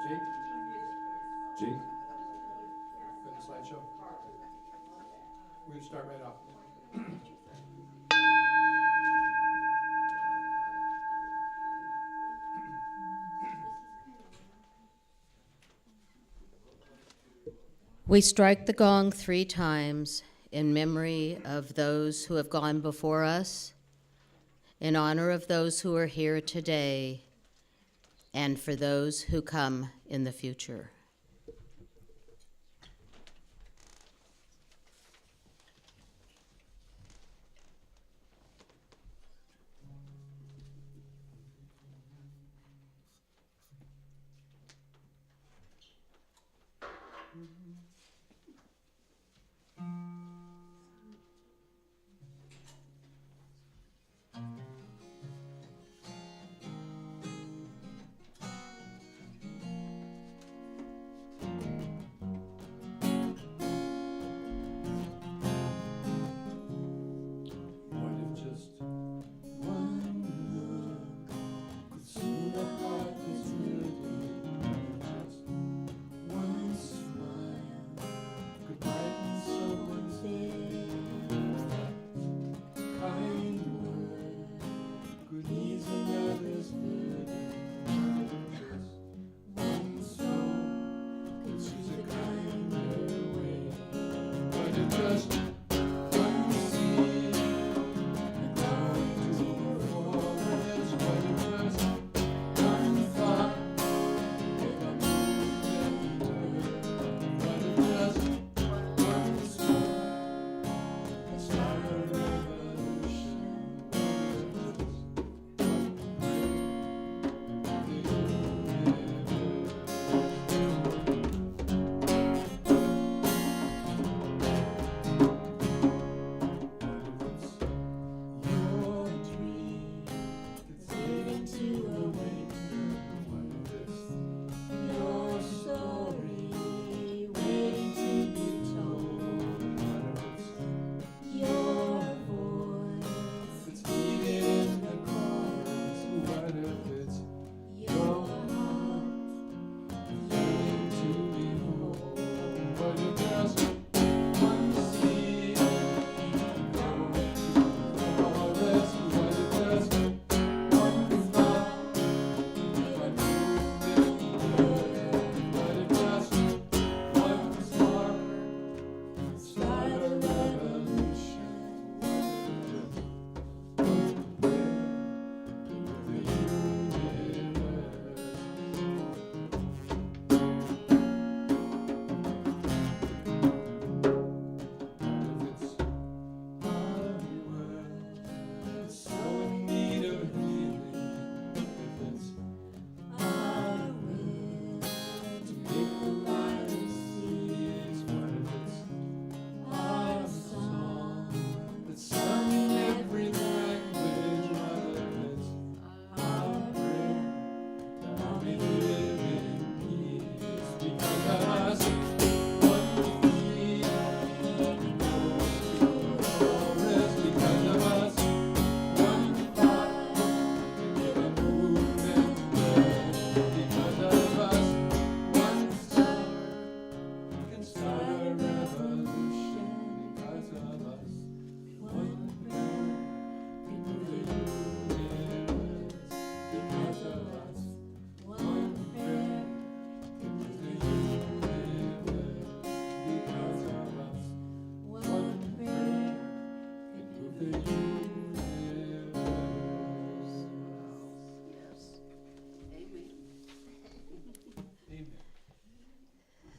Jake? Got the slideshow? We're gonna start right off. We strike the gong 3 times in memory of those who have gone before us, in honor of those who are here today, and for those who come in the future.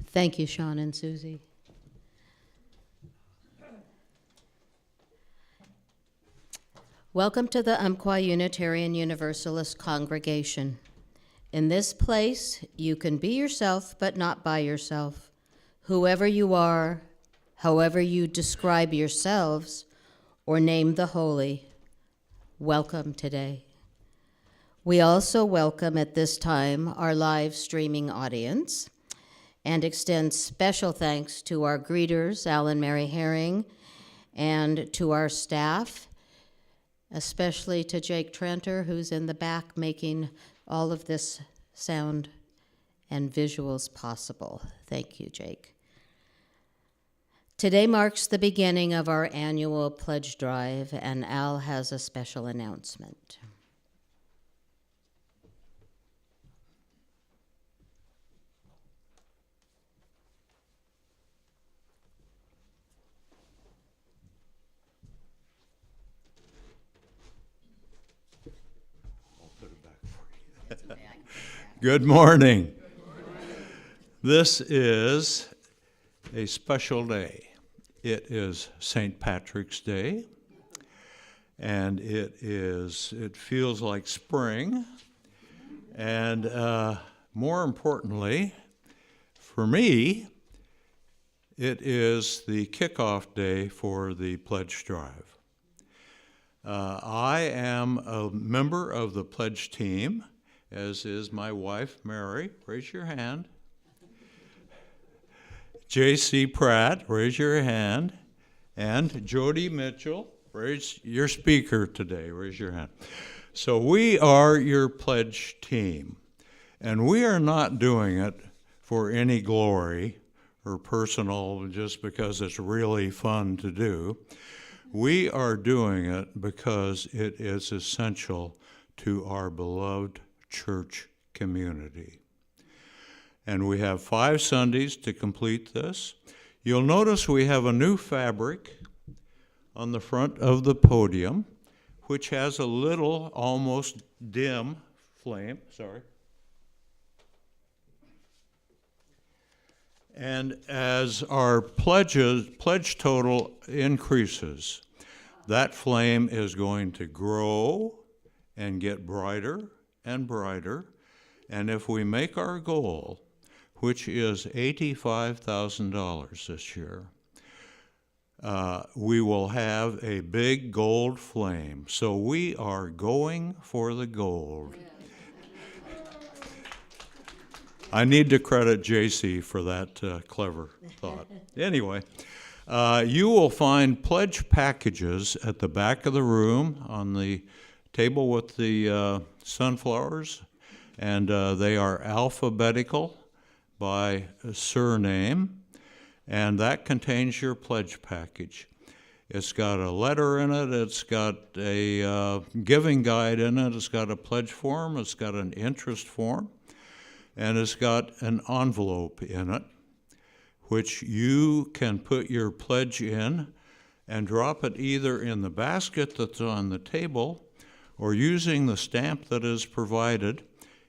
Thank you, Sean and Susie. Welcome to the Umpqua Unitarian Universalist Congregation. In this place, you can be yourself, but not by yourself. Whoever you are, however you describe yourselves, or name the holy, welcome today. We also welcome at this time our live streaming audience and extend special thanks to our greeters, Alan Mary Herring, and to our staff, especially to Jake Trenter, who's in the back making all of this sound and visuals possible. Thank you, Jake. Today marks the beginning of our annual pledge drive, and Al has a special announcement. Good morning. This is a special day. It is St. Patrick's Day, and it feels like spring, and more importantly, for me, it is the kickoff day for the pledge drive. I am a member of the pledge team, as is my wife, Mary. Raise your hand. J.C. Pratt, raise your hand. And Jody Mitchell, raise your speaker today, raise your hand. So we are your pledge team, and we are not doing it for any glory or personal just because it's really fun to do. We are doing it because it is essential to our beloved church community. And we have 5 Sundays to complete this. You'll notice we have a new fabric on the front of the podium, which has a little, almost dim flame. Sorry. And as our pledge total increases, that flame is going to grow and get brighter and brighter. And if we make our goal, which is $85,000 this year, we will have a big gold flame. So we are going for the gold. I need to credit JC for that clever thought. Anyway, you will find pledge packages at the back of the room on the table with the sunflowers, and they are alphabetical by surname, and that contains your pledge package. It's got a letter in it, it's got a giving guide in it, it's got a pledge form, it's got an interest form, and it's got an envelope in it, which you can put your pledge in and drop it either in the basket that's on the table, or using the stamp that is provided,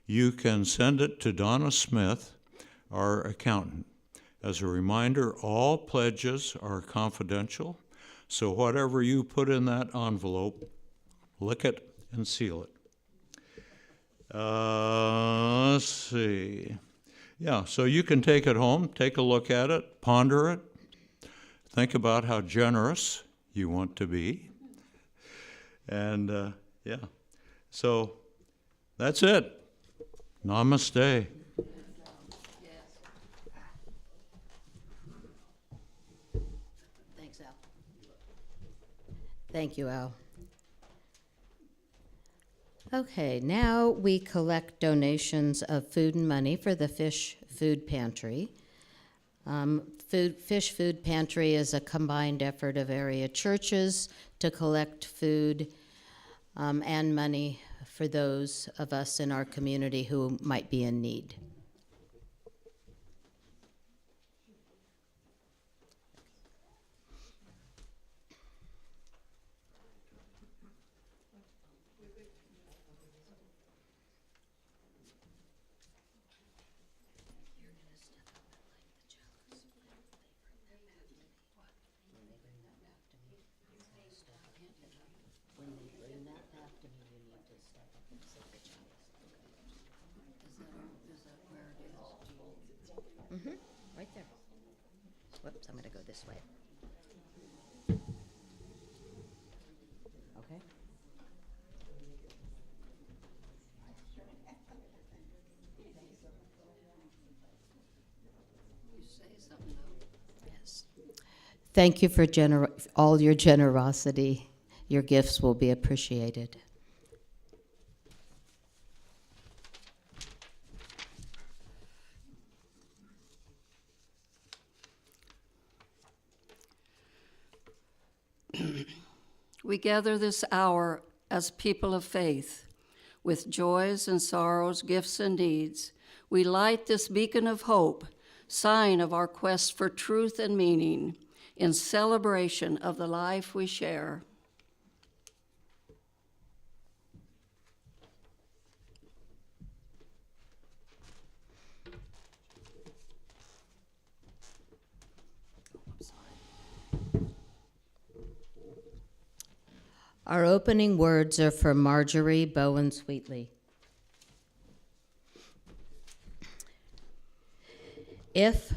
you can send it to Donna Smith, our accountant. As a reminder, all pledges are confidential, so whatever you put in that envelope, lick it and seal it. Let's see. Yeah, so you can take it home, take a look at it, ponder it, think about how generous you want to be, and yeah, so that's it. Namaste. Thanks, Al. Thank you, Al. Okay, now we collect donations of food and money for the Fish Food Pantry. Fish Food Pantry is a combined effort of area churches to collect food and money for those of us in our community who might be in need. Right there. Whoops, I'm gonna go this way. Okay. Yes. Thank you for all your generosity. Your gifts will be appreciated. We gather this hour as people of faith, with joys and sorrows, gifts and needs. We light this beacon of hope, sign of our quest for truth and meaning, in celebration of the life we share. Our opening words are for Marjorie Bowen Sweetley. If,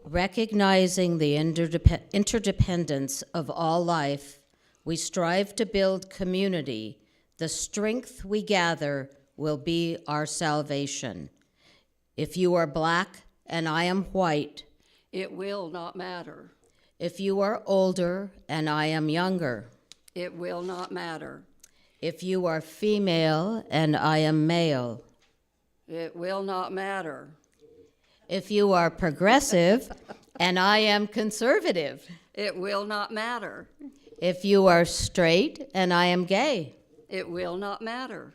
recognizing the interdependence of all life, we strive to build community, the strength we gather will be our salvation. If you are black and I am white, It will not matter. if you are older and I am younger, It will not matter. if you are female and I am male, It will not matter. if you are progressive and I am conservative, It will not matter. if you are straight and I am gay, It will not matter.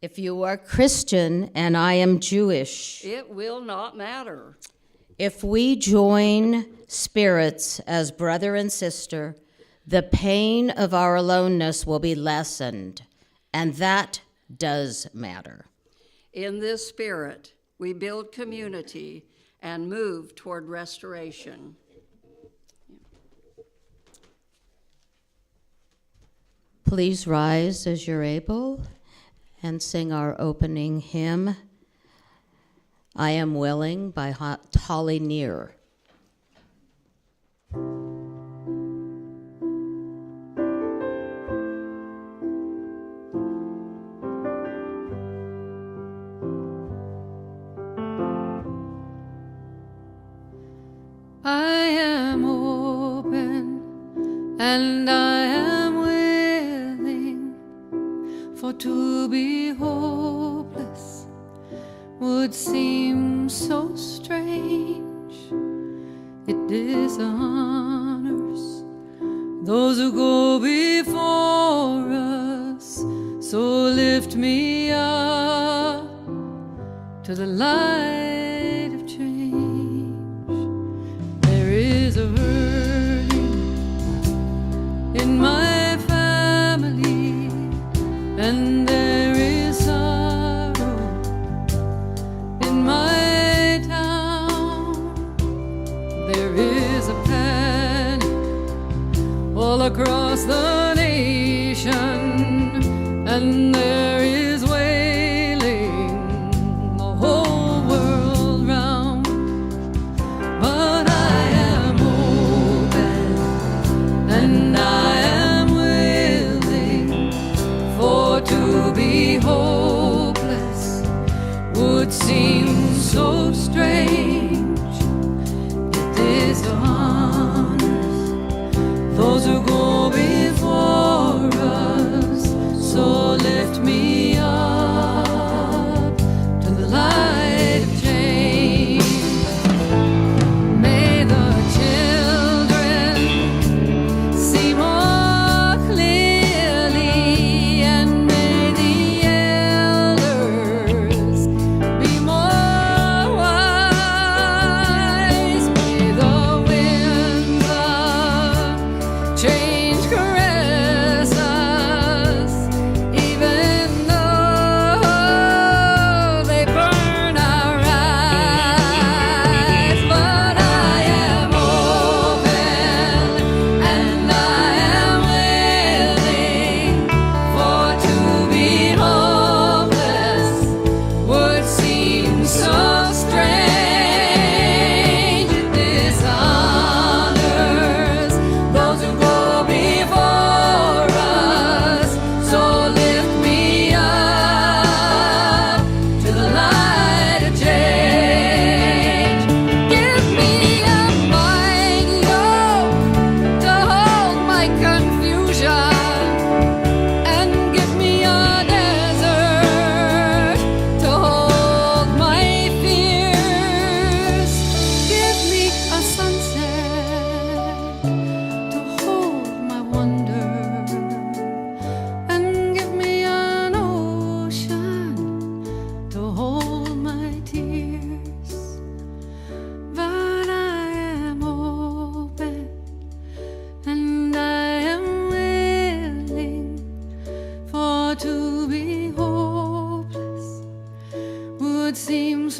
if you are Christian and I am Jewish, It will not matter. if we join spirits as brother and sister, the pain of our aloneness will be lessened, and that does matter. In this spirit, we build community and move toward restoration. Please rise as you're able and sing our opening hymn, I Am Willing by Holly Neer. I am open and I am willing, for to be hopeless would seem so strange. It dishonors those who go before us, so lift me up to the light of change. There is a hurting in my family, and there is sorrow in my town. There is a panic all across the nation, and there is wailing the whole world round. But I am open and I am willing, for to be hopeless would seem so strange. It dishonors those who go before us, so lift me up to the light of change. May the children see more clearly, and may the elders be more wise. May the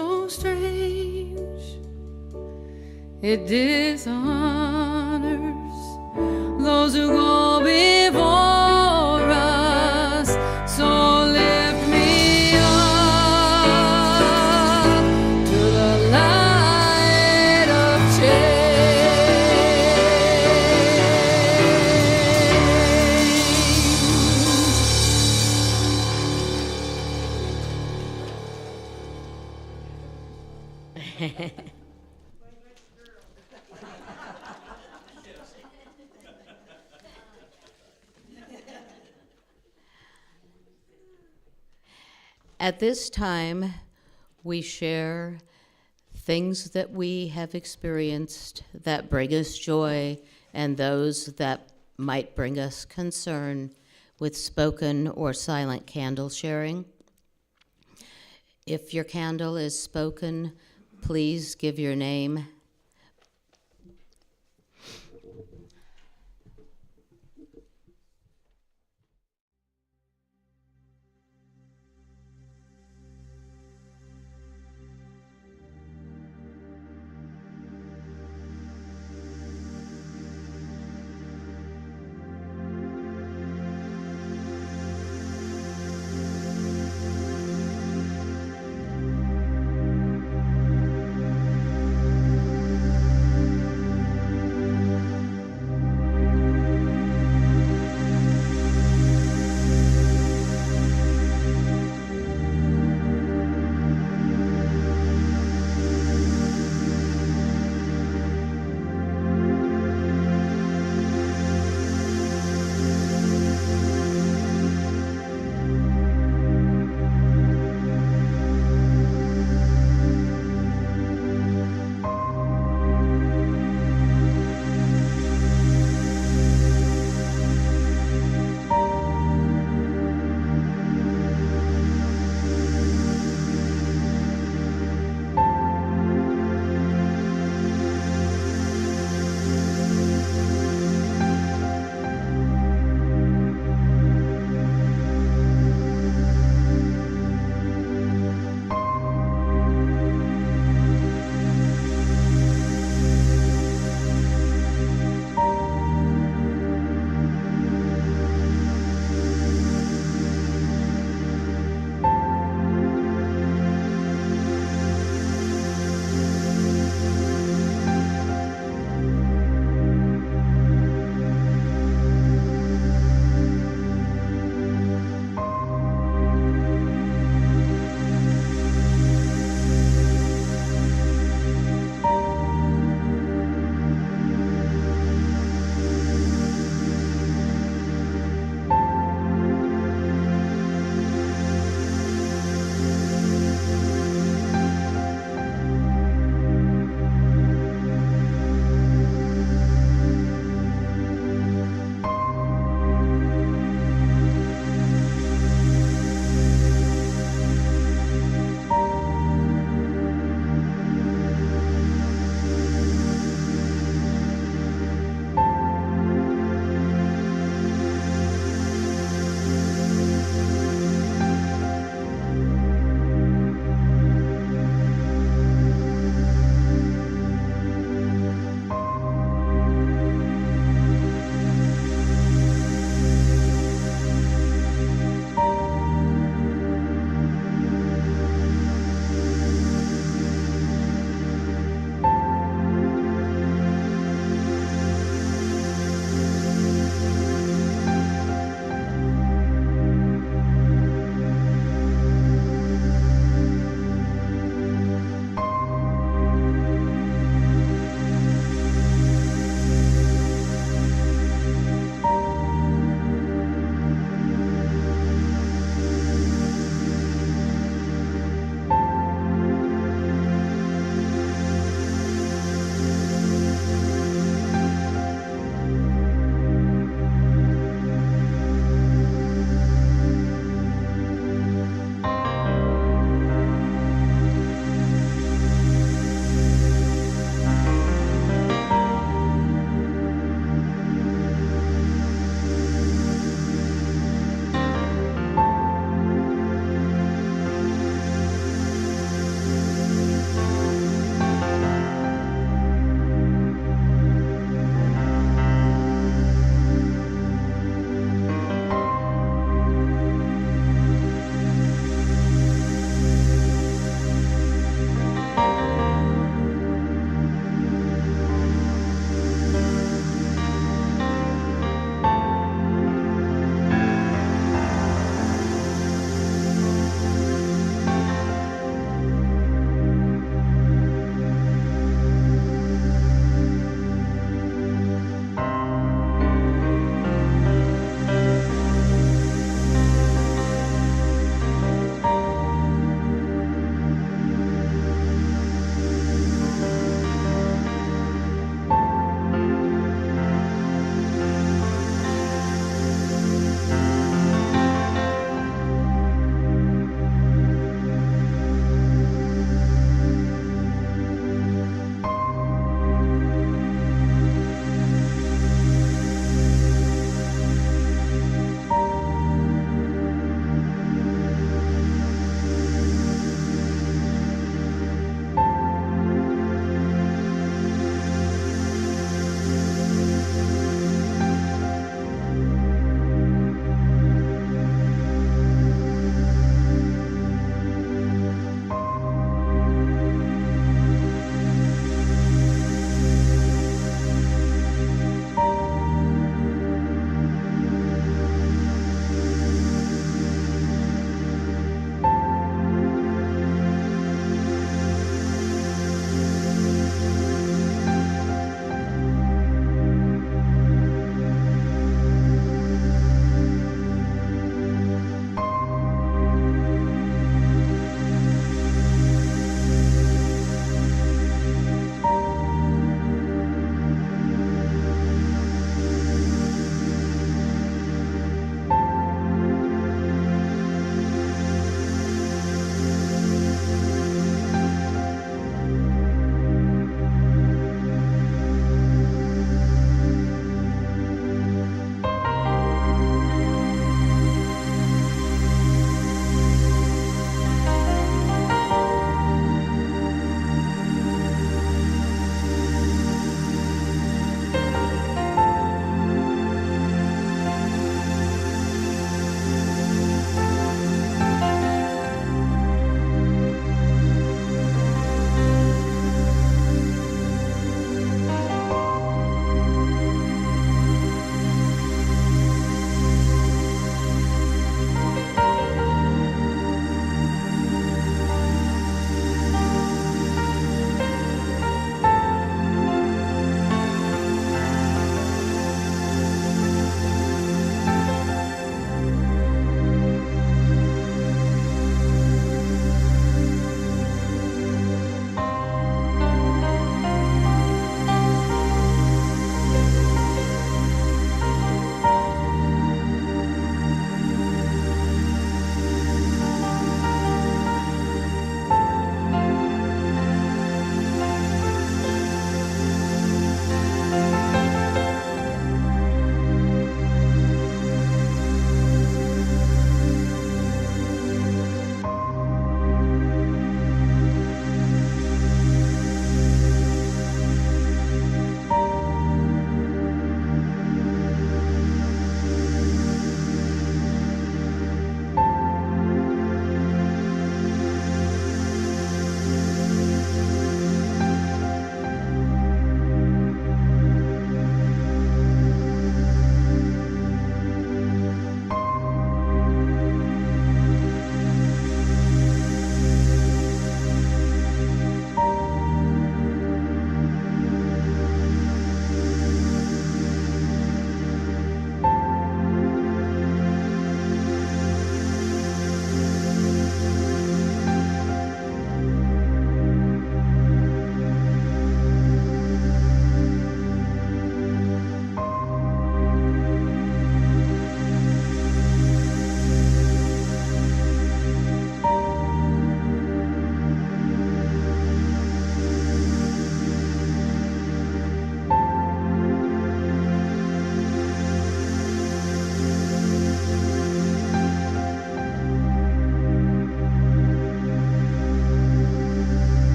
so strange. It dishonors those who go before us. So lift me up to the light of change. At this time, we share things that we have experienced that bring us joy and those that might bring us concern with spoken or silent candle sharing. If your candle is spoken, please give your name.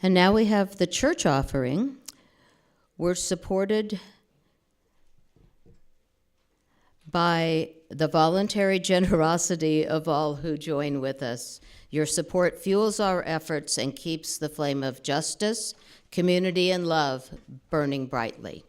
And now we have the church offering. We're supported by the voluntary generosity of all who join with us. Your support fuels our efforts and keeps the flame of justice, community, and love burning brightly.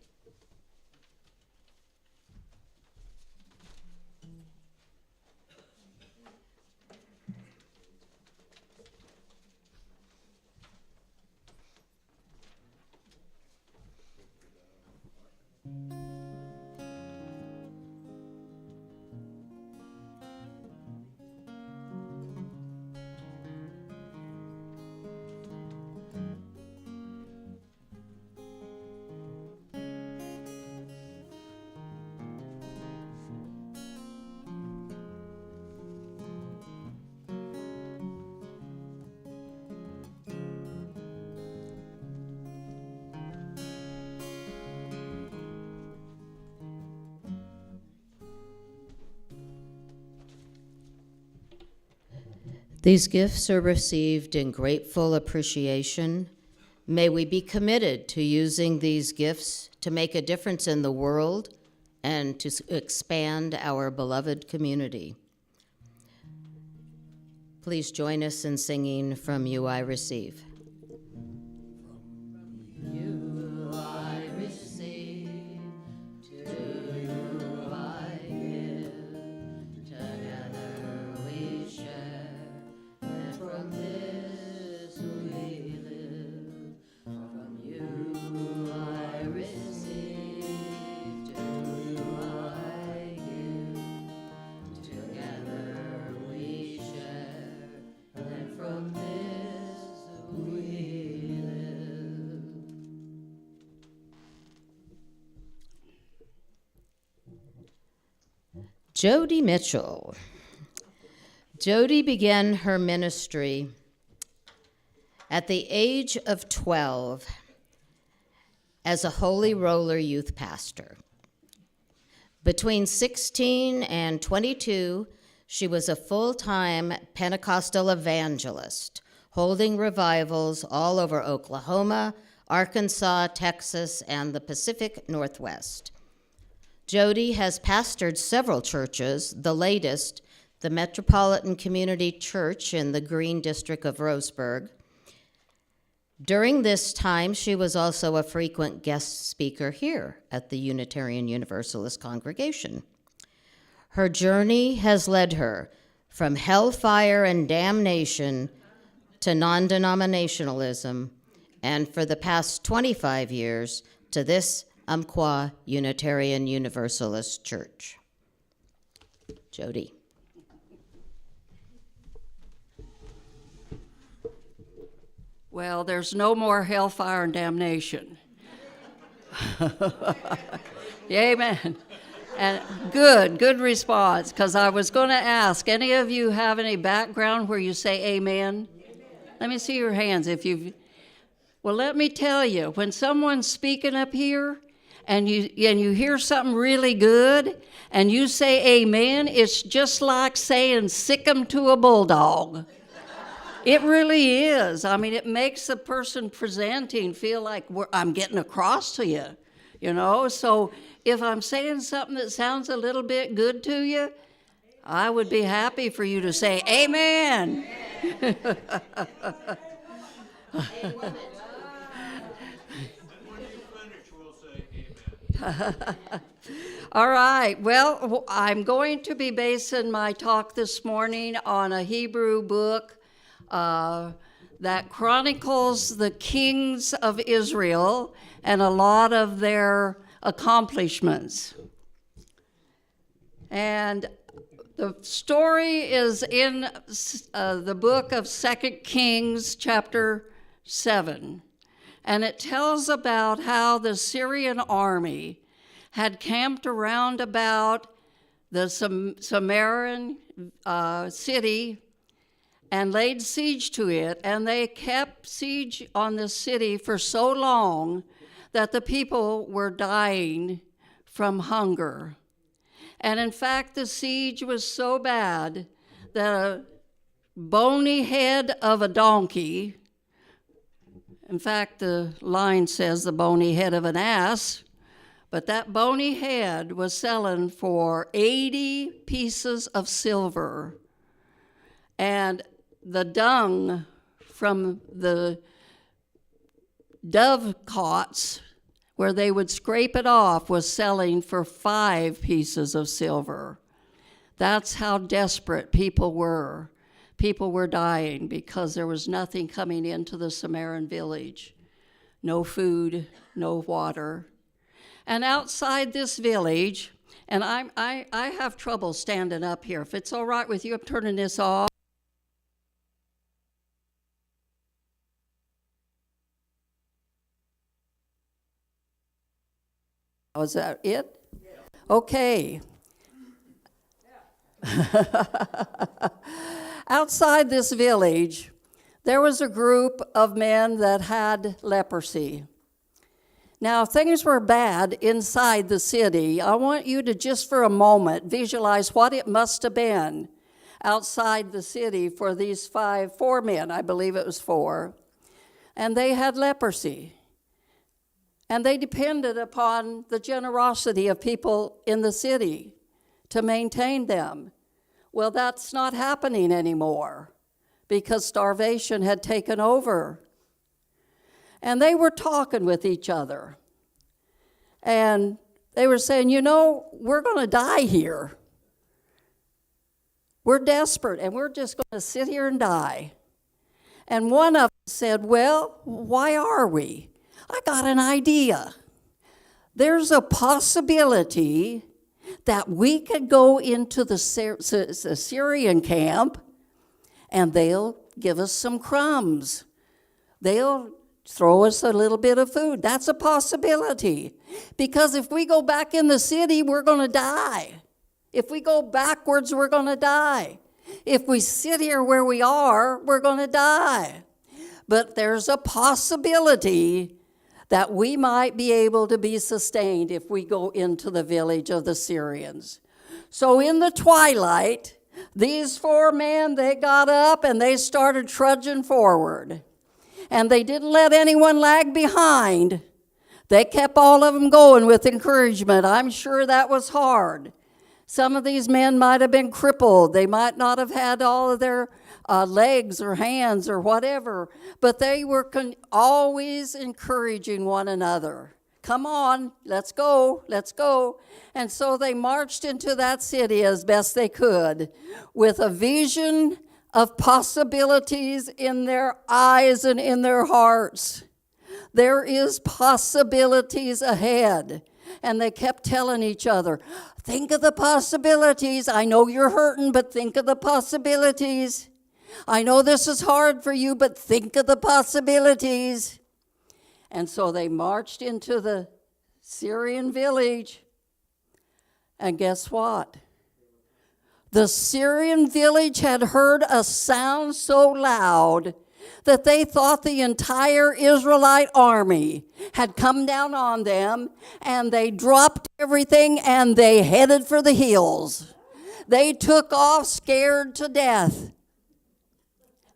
These gifts are received in grateful appreciation. May we be committed to using these gifts to make a difference in the world and to expand our beloved community. Please join us in singing From You I Receive. You I receive, to you I give, together we share, and from this we live. From you I receive, to you I give, together we share, and from this we live. Jody Mitchell. Jody began her ministry at the age of 12 as a Holy Roller youth pastor. Between 16 and 22, she was a full-time Pentecostal evangelist, holding revivals all over Oklahoma, Arkansas, Texas, and the Pacific Northwest. Jody has pastored several churches, the latest, the Metropolitan Community Church in the Green District of Roseburg. During this time, she was also a frequent guest speaker here at the Unitarian Universalist congregation. Her journey has led her from hellfire and damnation to non-denominationalism, and for the past 25 years to this Umpqua Unitarian Universalist Church. Jody. Well, there's no more hellfire and damnation. Amen. And good response, because I was going to ask, any of you have any background where you say amen? Let me see your hands if you've... Well, let me tell you, when someone's speaking up here and you hear something really good and you say amen, it's just like saying sick 'em to a bulldog. It really is. I mean, it makes the person presenting feel like I'm getting across to you, you know? So if I'm saying something that sounds a little bit good to you, I would be happy for you to say amen. All right. Well, I'm going to be basing my talk this morning on a Hebrew book that chronicles the kings of Israel and a lot of their accomplishments. And the story is in the book of 2 Kings, chapter 7. And it tells about how the Syrian army had camped around about the Samaritan city and laid siege to it, and they kept siege on the city for so long that the people were dying from hunger. And in fact, the siege was so bad that a bony head of a donkey, In fact, the line says the bony head of an ass, but that bony head was selling for 80 pieces of silver. And the dung from the dove cots, where they would scrape it off, was selling for 5 pieces of silver. That's how desperate people were. People were dying because there was nothing coming into the Samaritan village. No food, no water. And outside this village, and I have trouble standing up here. If it's all right with you, I'm turning this off. Was that it? Okay. Outside this village, there was a group of men that had leprosy. Now, if things were bad inside the city, I want you to just for a moment visualize what it must have been outside the city for these 4 men, I believe it was 4, and they had leprosy. And they depended upon the generosity of people in the city to maintain them. Well, that's not happening anymore because starvation had taken over. And they were talking with each other. And they were saying, you know, we're going to die here. We're desperate, and we're just going to sit here and die. And one of them said, well, why are we? I got an idea. There's a possibility that we could go into the Syrian camp and they'll give us some crumbs. They'll throw us a little bit of food. That's a possibility. Because if we go back in the city, we're going to die. If we go backwards, we're going to die. If we sit here where we are, we're going to die. But there's a possibility that we might be able to be sustained if we go into the village of the Syrians. So in the twilight, these 4 men, they got up and they started trudging forward. And they didn't let anyone lag behind. They kept all of them going with encouragement. I'm sure that was hard. Some of these men might have been crippled. They might not have had all of their legs or hands or whatever, but they were always encouraging one another. Come on, let's go, let's go. And so they marched into that city as best they could with a vision of possibilities in their eyes and in their hearts. There is possibilities ahead. And they kept telling each other, think of the possibilities. I know you're hurting, but think of the possibilities. I know this is hard for you, but think of the possibilities. And so they marched into the Syrian village. And guess what? The Syrian village had heard a sound so loud that they thought the entire Israelite army had come down on them, and they dropped everything and they headed for the hills. They took off scared to death.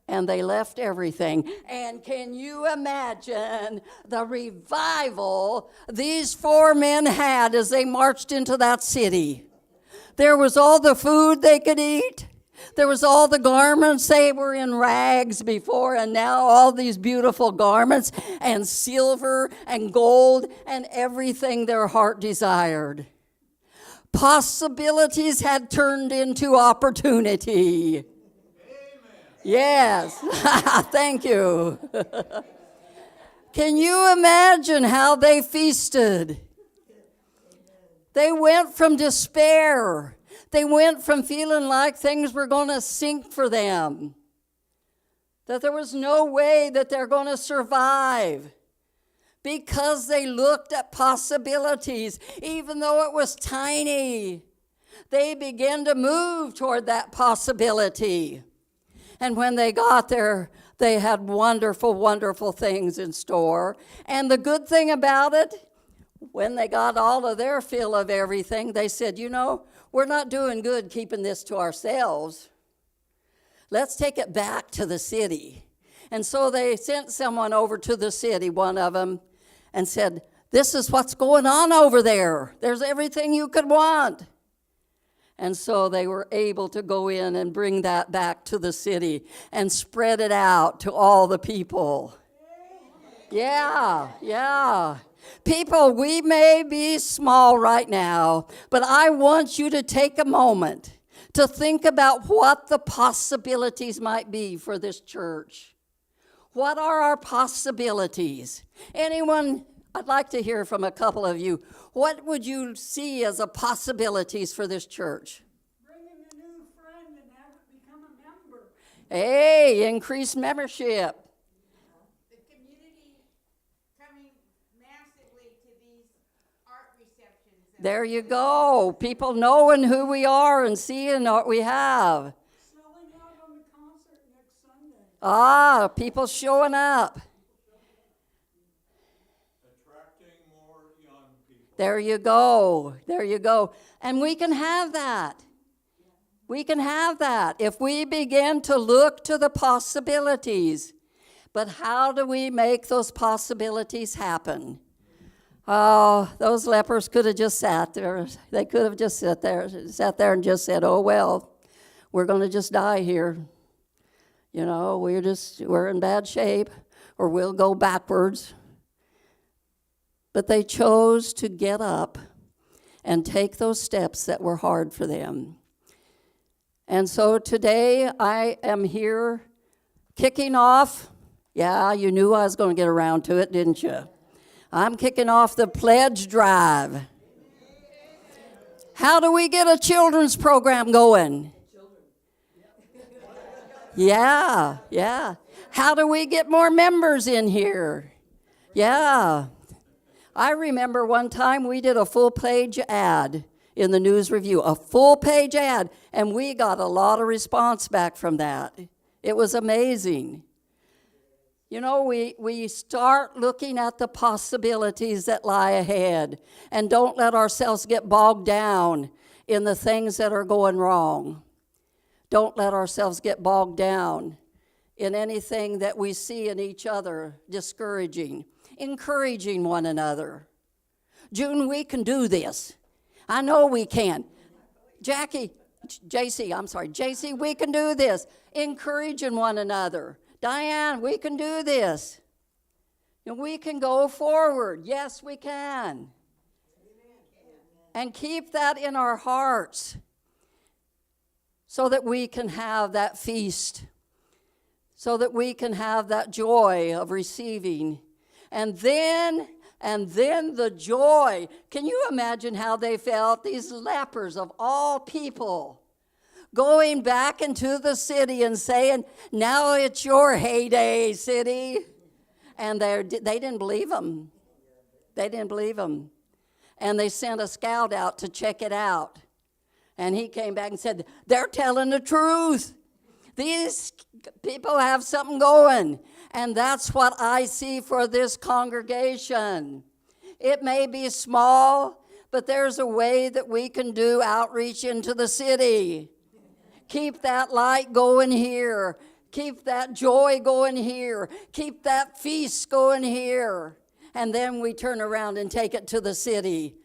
And they left everything. And can you imagine the revival these 4 men had as they marched into that city? There was all the food they could eat. There was all the garments. They were in rags before, and now all these beautiful garments and silver and gold and everything their heart desired. Possibilities had turned into opportunity. Amen. Yes. Thank you. Can you imagine how they feasted? They went from despair. They went from feeling like things were going to sink for them, that there was no way that they're going to survive, because they looked at possibilities. Even though it was tiny, they began to move toward that possibility. And when they got there, they had wonderful, wonderful things in store. And the good thing about it, when they got all of their fill of everything, they said, you know, we're not doing good keeping this to ourselves. Let's take it back to the city And so they sent someone over to the city, one of them, and said, this is what's going on over there. There's everything you could want. And so they were able to go in and bring that back to the city and spread it out to all the people. Yeah. People, we may be small right now, but I want you to take a moment to think about what the possibilities might be for this church. What are our possibilities? Anyone? I'd like to hear from a couple of you. What would you see as a possibilities for this church? Bring in a new friend and have it become a member. Hey, increased membership. The community coming massively to these art receptions. There you go. People knowing who we are and seeing what we have. Selling out on the concert next Sunday. Ah, people showing up. Attracting more young people. There you go. There you go. And we can have that. We can have that if we begin to look to the possibilities. But how do we make those possibilities happen? Oh, those lepers could have just sat there. They could have just sat there and just said, oh, well, we're going to just die here. You know, we're in bad shape, or we'll go backwards. But they chose to get up and take those steps that were hard for them. And so today I am here kicking off. Yeah, you knew I was going to get around to it, didn't you? I'm kicking off the pledge drive. How do we get a children's program going? Yeah. How do we get more members in here? Yeah. I remember one time we did a full-page ad in the News Review, a full-page ad, and we got a lot of response back from that. It was amazing. You know, we start looking at the possibilities that lie ahead and don't let ourselves get bogged down in the things that are going wrong. Don't let ourselves get bogged down in anything that we see in each other discouraging. Encouraging one another. June, we can do this. I know we can. JC, we can do this. Encouraging one another. Diane, we can do this. And we can go forward. Yes, we can. And keep that in our hearts so that we can have that feast, so that we can have that joy of receiving. And then the joy. Can you imagine how they felt? These lepers of all people going back into the city and saying, now it's your heyday, city. And they didn't believe them. They didn't believe them. And they sent a scout out to check it out. And he came back and said, they're telling the truth. These people have something going. And that's what I see for this congregation. It may be small, but there's a way that we can do outreach into the city. Keep that light going here. Keep that joy going here. Keep that feast going here. And then we turn around and take it to the city.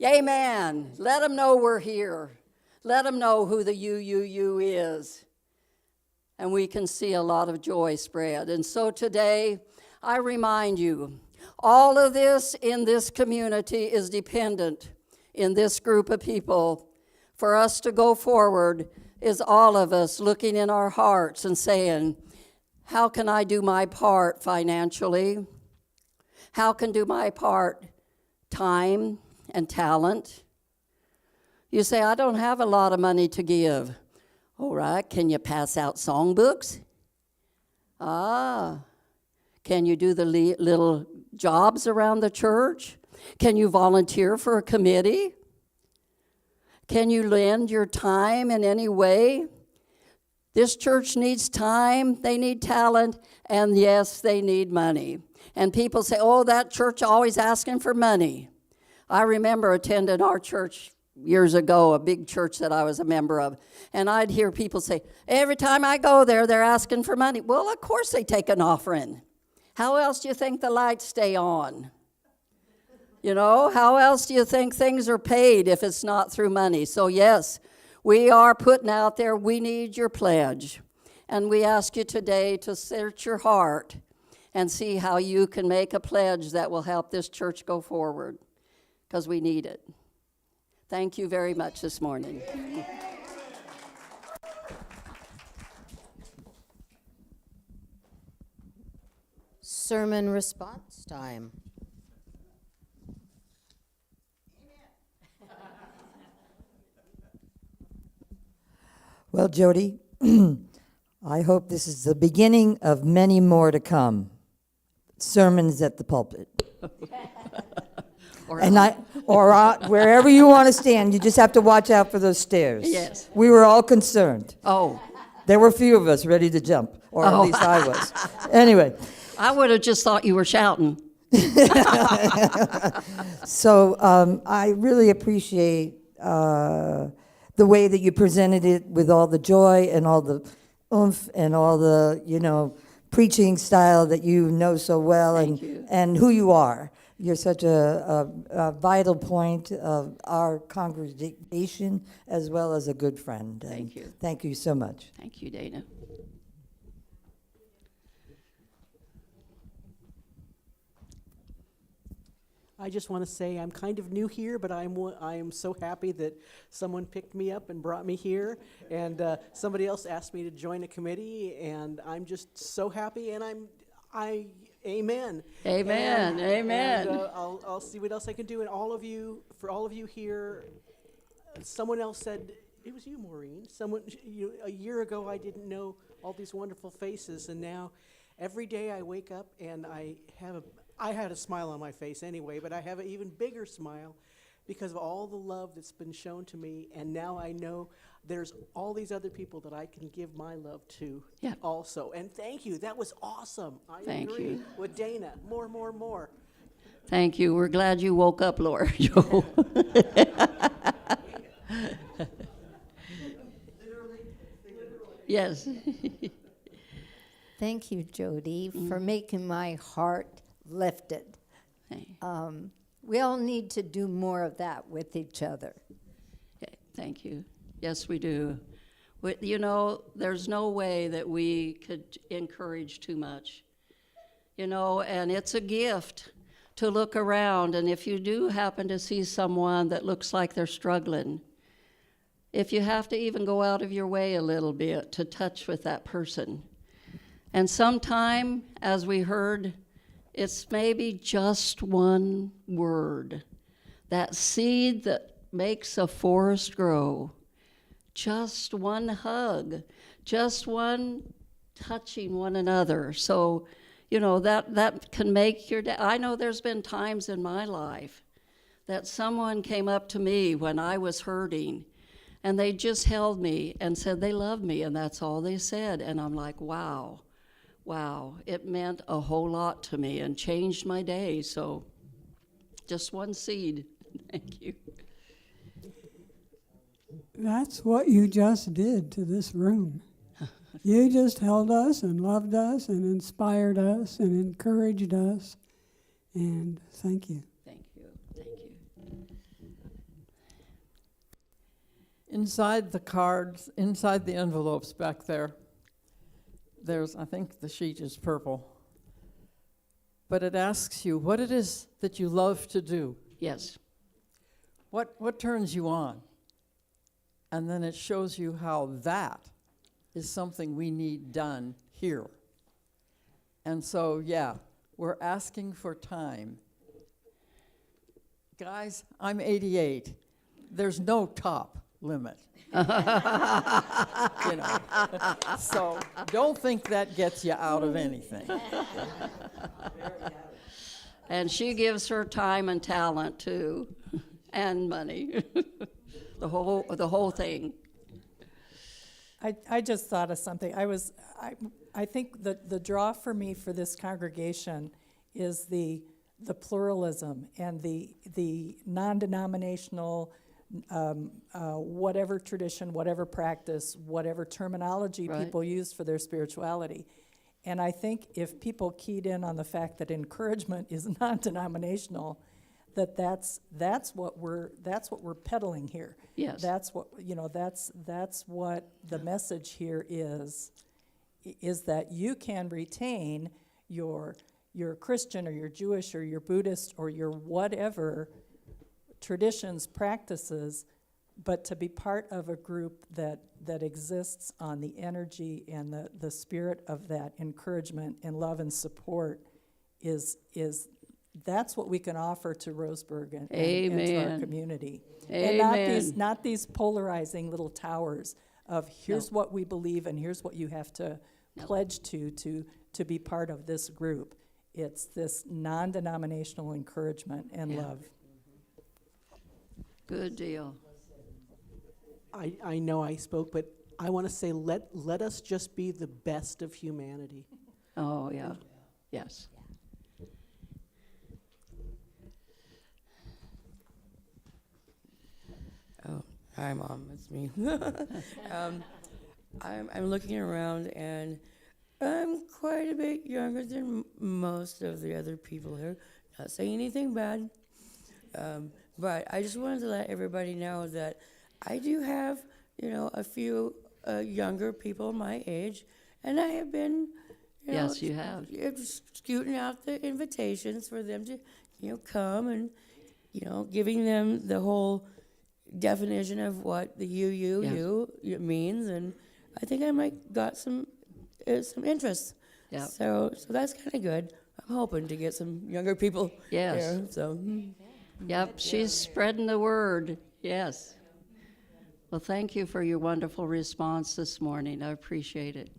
Amen. Let them know we're here. Let them know who the UUU is. And we can see a lot of joy spread. And so today, I remind you, all of this in this community is dependent in this group of people. For us to go forward is all of us looking in our hearts and saying, how can I do my part financially? How can I do my part time and talent? You say, I don't have a lot of money to give. All right, can you pass out songbooks? Can you do the little jobs around the church? Can you volunteer for a committee? Can you lend your time in any way? This church needs time, they need talent, and yes, they need money. And people say, oh, that church always asking for money. I remember attending our church years ago, a big church that I was a member of, and I'd hear people say, every time I go there, they're asking for money. Well, of course they take an offering. How else do you think the lights stay on? You know, how else do you think things are paid if it's not through money? So yes, we are putting out there, we need your pledge. And we ask you today to search your heart and see how you can make a pledge that will help this church go forward, because we need it. Thank you very much this morning. Sermon response time. Well, Jody, I hope this is the beginning of many more to come. Sermons at the pulpit. Wherever you want to stand, you just have to watch out for those stairs. Yes. We were all concerned. Oh, There were a few of us ready to jump, or at least I was. Anyway, I would have just thought you were shouting. so I really appreciate the way that you presented it with all the joy and all the oomph and all the, preaching style that you know so well. Thank you. And who you are. You're such a vital point of our congregation as well as a good friend. And Thank you. Thank you so much. Thank you, Dana. I just want to say I'm kind of new here, but I am so happy that someone picked me up and brought me here, and somebody else asked me to join a committee, and I'm just so happy, and amen. Amen, amen. And, I'll see what else I can do, and for all of you here, someone else said, it was you, Maureen. A year ago, I didn't know all these wonderful faces, and now every day I wake up and I had a smile on my face anyway, but I have an even bigger smile because of all the love that's been shown to me, and now I know there's all these other people that I can give my love to also. And thank you. That was awesome. I Thank agree you. with Dana. More. Thank you. We're glad you woke up, Laura Jo. Yes. Thank you, Jody, for making my heart lifted. Hey, We all need to do more of that with each other. okay, thank you. Yes, we do. There's no way that we could encourage too much. And it's a gift to look around, and if you do happen to see someone that looks like they're struggling, if you have to even go out of your way a little bit to touch with that person. And sometime, as we heard, it's maybe just one word, that seed that makes a forest grow. Just one hug, just one touching one another. So, that can make your day. I know there's been times in my life that someone came up to me when I was hurting, and they just held me and said they loved me, and that's all they said. And I'm like, wow, it meant a whole lot to me and changed my day. So just one seed. Thank you. That's what you just did to this room. You just held us and loved us and inspired us and encouraged us. And thank you. Thank you. Inside the cards, inside the envelopes back there, I think the sheet is purple, but it asks you what it is that you love to do. Yes. What turns you on? And then it shows you how that is something we need done here. And so, we're asking for time. Guys, I'm 88. There's no top limit. So don't think that gets you out of anything. And she gives her time and talent too, and money, the whole thing. I just thought of something. I think the draw for me for this congregation is the pluralism and the non-denominational whatever tradition, whatever practice, whatever terminology Right. people use for their spirituality. And I think if people keyed in on the fact that encouragement is non-denominational, that's what we're peddling here. Yes. That's what, that's what the message here is that you can retain your Christian or your Jewish or your Buddhist or your whatever traditions, practices, but to be part of a group that exists on the energy and the spirit of that encouragement and love and support is that's what we can offer to Roseburg and to our Amen. community. Amen. And not these polarizing little towers of here's what we believe and here's what you have to pledge to be part of this group. It's this non-denominational encouragement and Yeah. love. Good deal. I know I spoke, but I want to say let us just be the best of humanity. Oh, yeah. Yes. Oh, hi, Mom. It's me. I'm looking around, and I'm quite a bit younger than most of the other people here. Not saying anything bad, but I just wanted to let everybody know that I do have, a few younger people my age, and I have been, Yes, you have. scooting out the invitations for them to, come and, giving them the whole definition of what the you means, and I think I might got some interest. Yep. So that's kind of good. I'm hoping to get some younger people Yes. there. So Yep, she's spreading the word. Yes. Well, thank you for your wonderful response this morning. I appreciate it.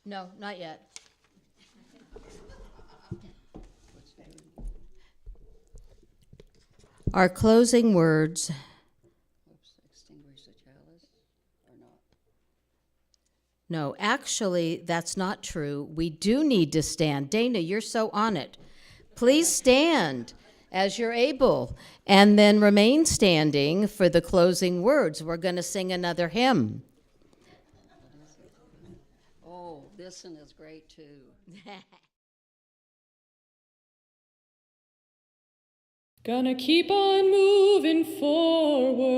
No, not yet. Our closing words. Extinguish the chalice or not? No, actually, that's not true. We do need to stand. Dana, you're so on it. Please stand as you're able, and then remain standing for the closing words. We're going to sing another hymn. Oh, this one is great too. Gonna keep on moving forward.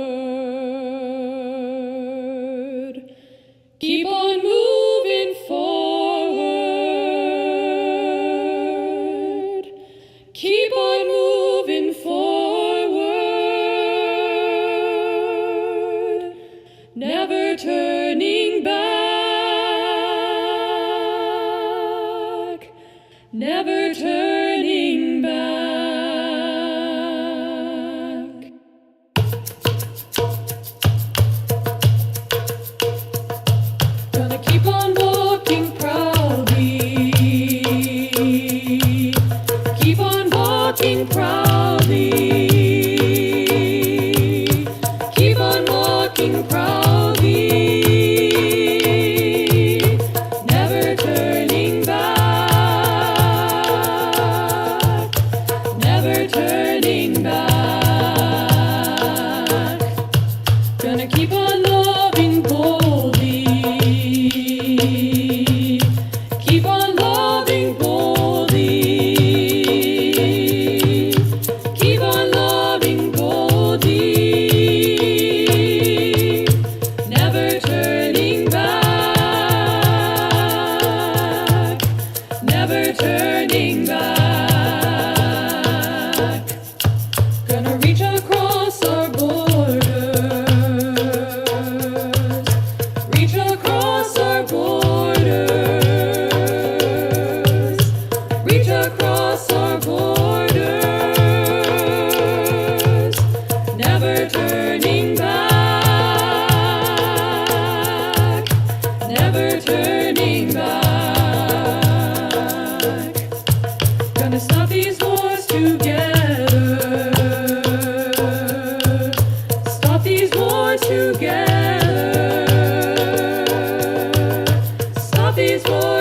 Keep on moving forward. Keep on moving forward. Never turning back. Never turning back. Gonna keep on walking proudly. Keep on walking proudly. Keep on walking proudly. Never turning back.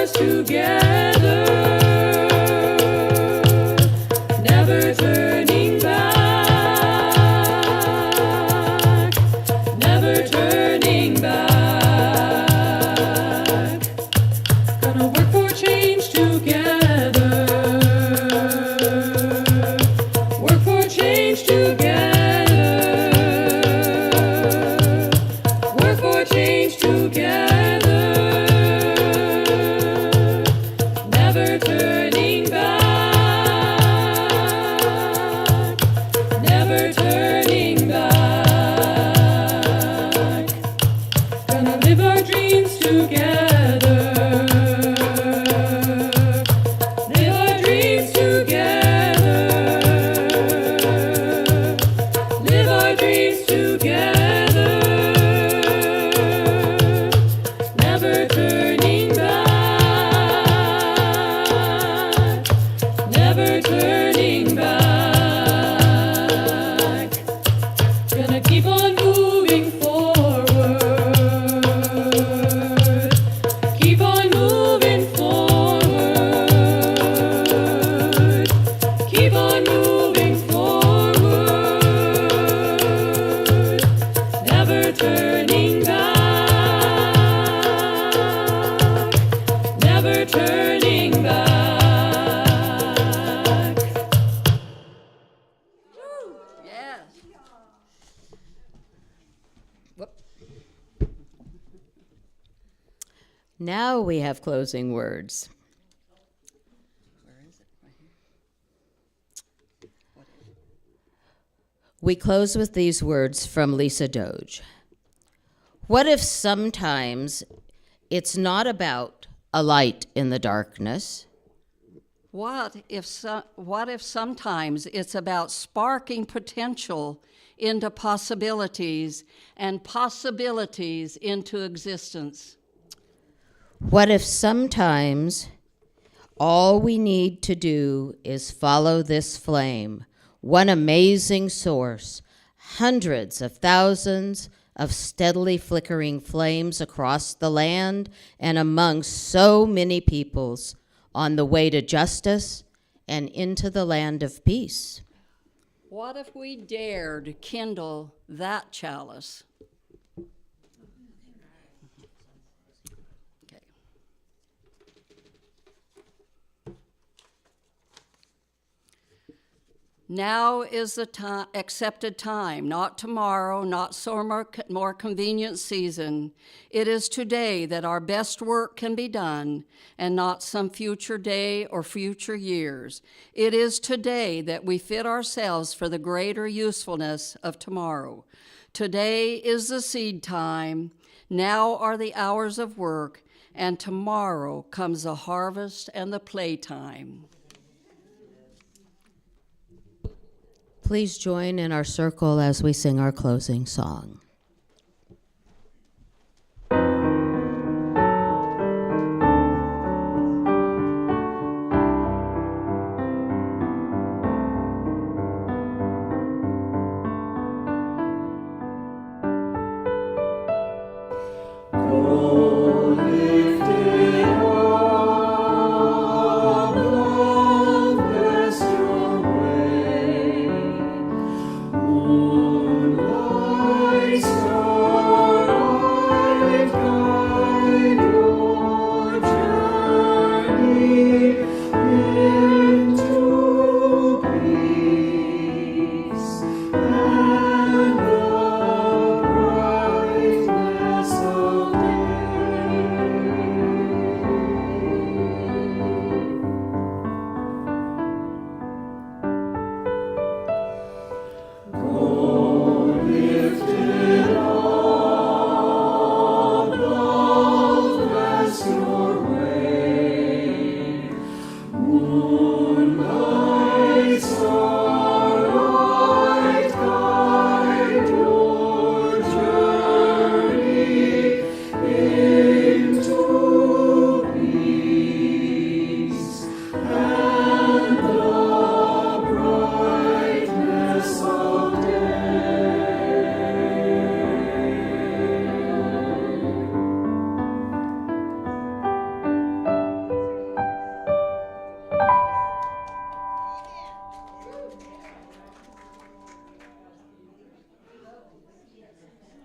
yours together, never turning back, never turning back. Gonna work for change together, work for change together, work for change together, never turning back, never turning back. Gonna live our dreams together, live our dreams together, live our dreams together, never turning back, never turning back. Gonna keep on moving forward, keep on moving forward, keep on moving forward, never turning back, never turning back. Yes. Now we have closing words. We close with these words from Lisa Doge. What if sometimes it's not about a light in the darkness? What if sometimes it's about sparking potential into possibilities and possibilities into existence? What if sometimes all we need to do is follow this flame, one amazing source, hundreds of thousands of steadily flickering flames across the land and among so many peoples on the way to justice and into the land of peace? What if we dared kindle that chalice? Okay. Now is the accepted time, not tomorrow, not some more convenient season. It is today that our best work can be done, and not some future day or future years. It is today that we fit ourselves for the greater usefulness of tomorrow. Today is the seed time, now are the hours of work, and tomorrow comes the harvest and the playtime. Please join in our circle as we sing our closing song.